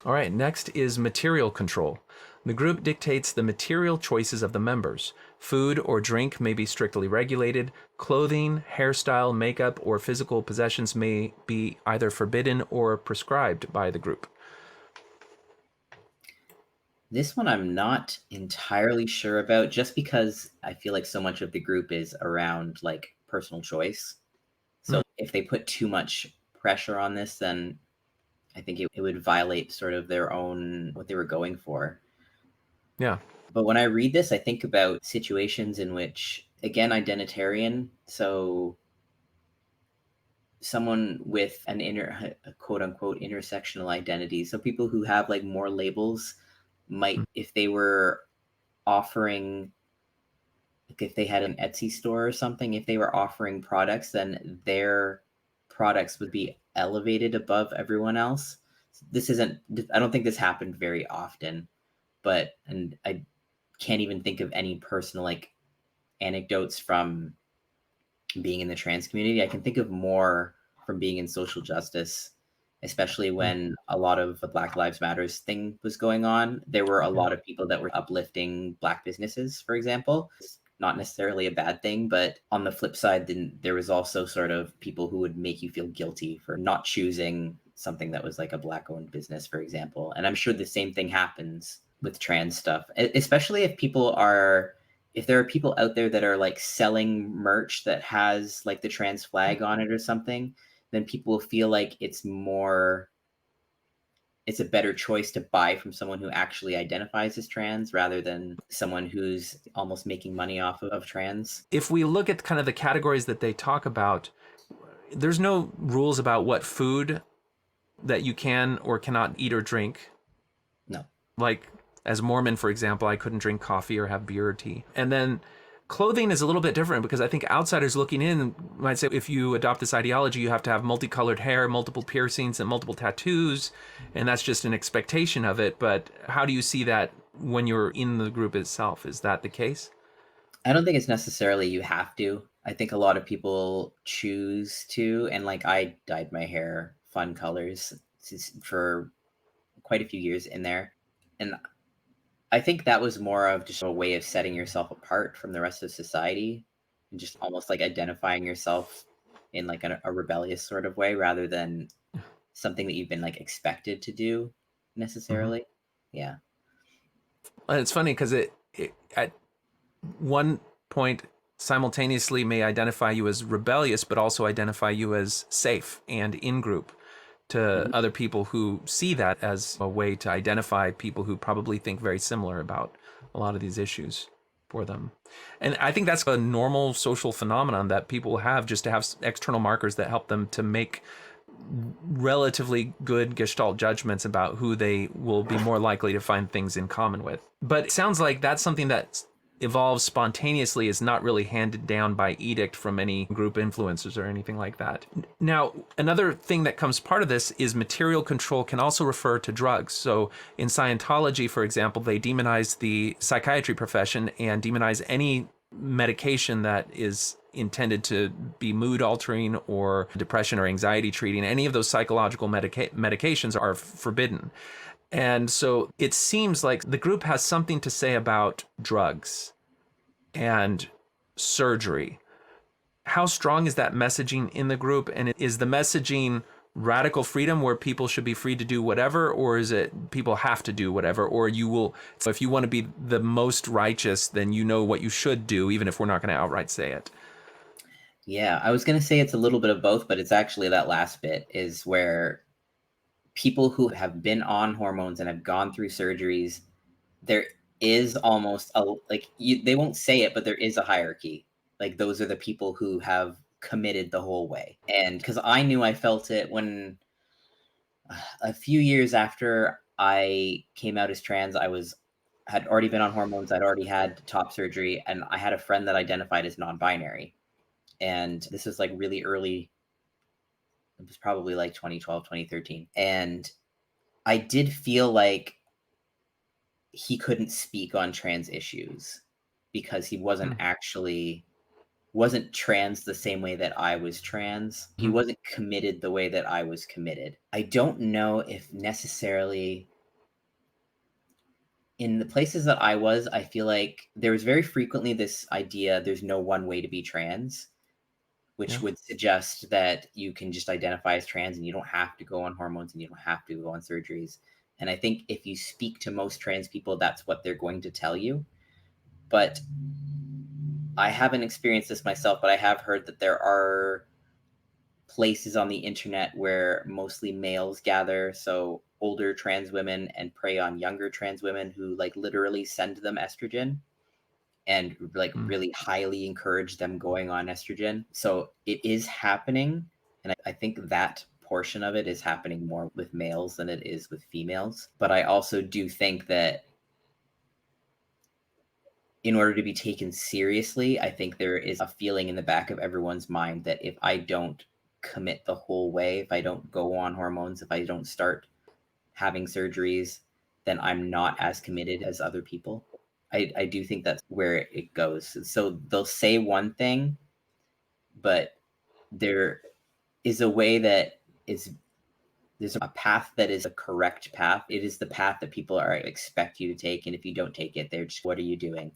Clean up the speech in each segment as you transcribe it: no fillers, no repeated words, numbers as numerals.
All right, next is material control. The group dictates the material choices of the members. Food or drink may be strictly regulated. Clothing, hairstyle, makeup, or physical possessions may be either forbidden or prescribed by the group. This one I'm not entirely sure about just because I feel like so much of the group is around like personal choice. Hmm. So if they put too much pressure on this, then I think it would violate sort of their own what they were going for. Yeah. But when I read this, I think about situations in which, again, identitarian. So someone with an inner, a quote unquote, intersectional identity. So people who have like more labels might, if they were offering, like if they had an Etsy store or something, if they were offering products, then their products would be elevated above everyone else. This isn't, I don't think this happened very often, but, and I can't even think of any personal like anecdotes from being in the trans community. I can think of more from being in social justice, especially Hmm. when a lot of the Black Lives Matters thing was going on. There were a Yeah. lot of people that were uplifting Black businesses, for example. It's not necessarily a bad thing, but on the flip side, then there was also sort of people who would make you feel guilty for not choosing something that was like a Black owned business, for example. And I'm sure the same thing happens with trans stuff, especially if people are, if there are people out there that are like selling merch that has like the trans flag on it or something, then people feel like it's more, it's a better choice to buy from someone who actually identifies as trans rather than someone who's almost making money off of trans. If we look at kind of the categories that they talk about, there's no rules about what food that you can or cannot eat or drink. No. Like, as Mormon, for example, I couldn't drink coffee or have beer or tea. And then clothing is a little bit different because I think outsiders looking in might say if you adopt this ideology, you have to have multicolored hair, multiple piercings, and multiple tattoos. And that's just an expectation of it. But how do you see that when you're in the group itself? Is that the case? I don't think it's necessarily you have to. I think a lot of people choose to, and like I dyed my hair fun colors for quite a few years in there. And I think that was more of just a way of setting yourself apart from the rest of society and just almost like identifying yourself in like a rebellious sort of way rather than something that you've been like expected to do Mm-hmm. necessarily. Yeah. And it's funny because it at one point simultaneously may identify you as rebellious, but also identify you as safe and in group to Mhm. other people who see that as a way to identify people who probably think very similar about a lot of these issues for them. And I think that's a normal social phenomenon that people have just to have external markers that help them to make relatively good gestalt judgments about who they will be more likely to find things in common with. But it sounds like that's something that evolves spontaneously, is not really handed down by edict from any group influencers or anything like that. Now, another thing that comes part of this is material control can also refer to drugs. So in Scientology, for example, they demonize the psychiatry profession and demonize any medication that is intended to be mood altering or depression or anxiety treating. Any of those psychological medications are forbidden. And so it seems like the group has something to say about drugs and surgery. How strong is that messaging in the group? And is the messaging radical freedom where people should be free to do whatever, or is it people have to do whatever, or you will, so if you want to be the most righteous, then you know what you should do, even if we're not going to outright say it? Yeah. I was going to say it's a little bit of both, but it's actually that last bit is where people who have been on hormones and have gone through surgeries, there is almost a like they won't say it, but there is a hierarchy. Like those are the people who have committed the whole way. And because I knew I felt it when a few years after I came out as trans, I was had already been on hormones. I'd already had top surgery, and I had a friend that identified as non-binary. And this was like really early. It was probably like 2012, 2013. And I did feel like he couldn't speak on trans issues because he wasn't Mm-hmm. actually wasn't trans the same way that I was trans. He wasn't committed the way that I was committed. I don't know if necessarily in the places that I was, I feel like there was very frequently this idea there's no one way to be trans, which Yeah. would suggest that you can just identify as trans and you don't have to go on hormones and you don't have to go on surgeries. And I think if you speak to most trans people, that's what they're going to tell you. But I haven't experienced this myself, but I have heard that there are places on the internet where mostly males gather, so older trans women, and prey on younger trans women who like literally send them estrogen and like Mm. really highly encourage them going on estrogen. So it is happening. And I think that portion of it is happening more with males than it is with females. But I also do think that in order to be taken seriously, I think there is a feeling in the back of everyone's mind that if I don't commit the whole way, if I don't go on hormones, if I don't start having surgeries, then I'm not as committed as other people. I do think that's where it goes. So they'll say one thing, but there is a way that is there's a path that is a correct path. It is the path that people are expect you to take. And if you don't take it, they're just, what are you doing?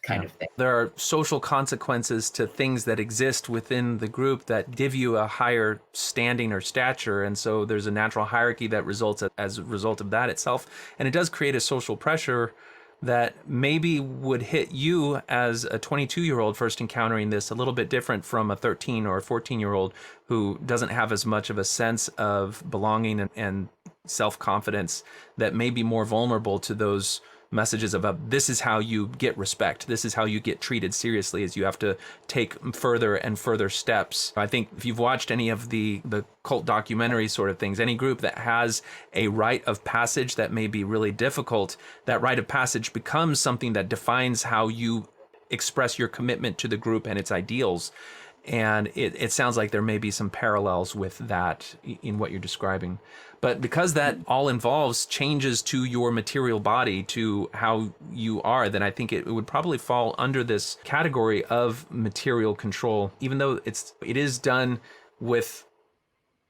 kind Yeah. of thing. There are social consequences to things that exist within the group that give you a higher standing or stature. And so there's a natural hierarchy that results as a result of that itself. And it does create a social pressure that maybe would hit you as a 22-year-old first encountering this a little bit different from a 13 or a 14-year-old who doesn't have as much of a sense of belonging and self-confidence, that may be more vulnerable to those messages about this is how you get respect, this is how you get treated seriously, as you have to take further and further steps. I think if you've watched any of the cult documentary sort of things, any group that has a rite of passage that may be really difficult, that rite of passage becomes something that defines how you express your commitment to the group and its ideals. And it sounds like there may be some parallels with that in what you're describing. But because that all involves changes to your material body, to how you are, then I think it would probably fall under this category of material control, even though it is done with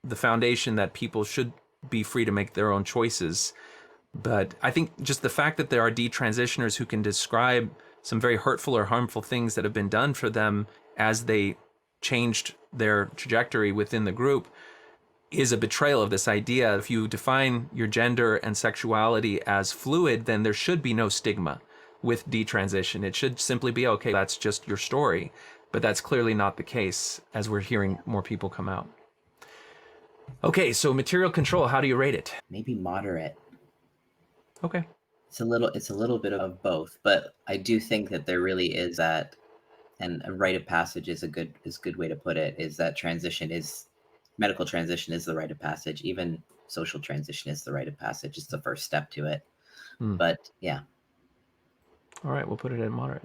the foundation that people should be free to make their own choices. But I think just the fact that there are detransitioners who can describe some very hurtful or harmful things that have been done for them as they changed their trajectory within the group is a betrayal of this idea. If you define your gender and sexuality as fluid, then there should be no stigma with detransition. It should simply be, okay, that's just your story. But that's clearly not the case as we're hearing more people come out. Okay, so material control, how do you rate it? Maybe moderate. Okay. It's a little bit of both, but I do think that there really is that, and a rite of passage is a good way to put it, is that transition is medical transition is the rite of passage. Even social transition is the rite of passage. It's the first step to it. Hmm. But yeah. All right, we'll put it at moderate.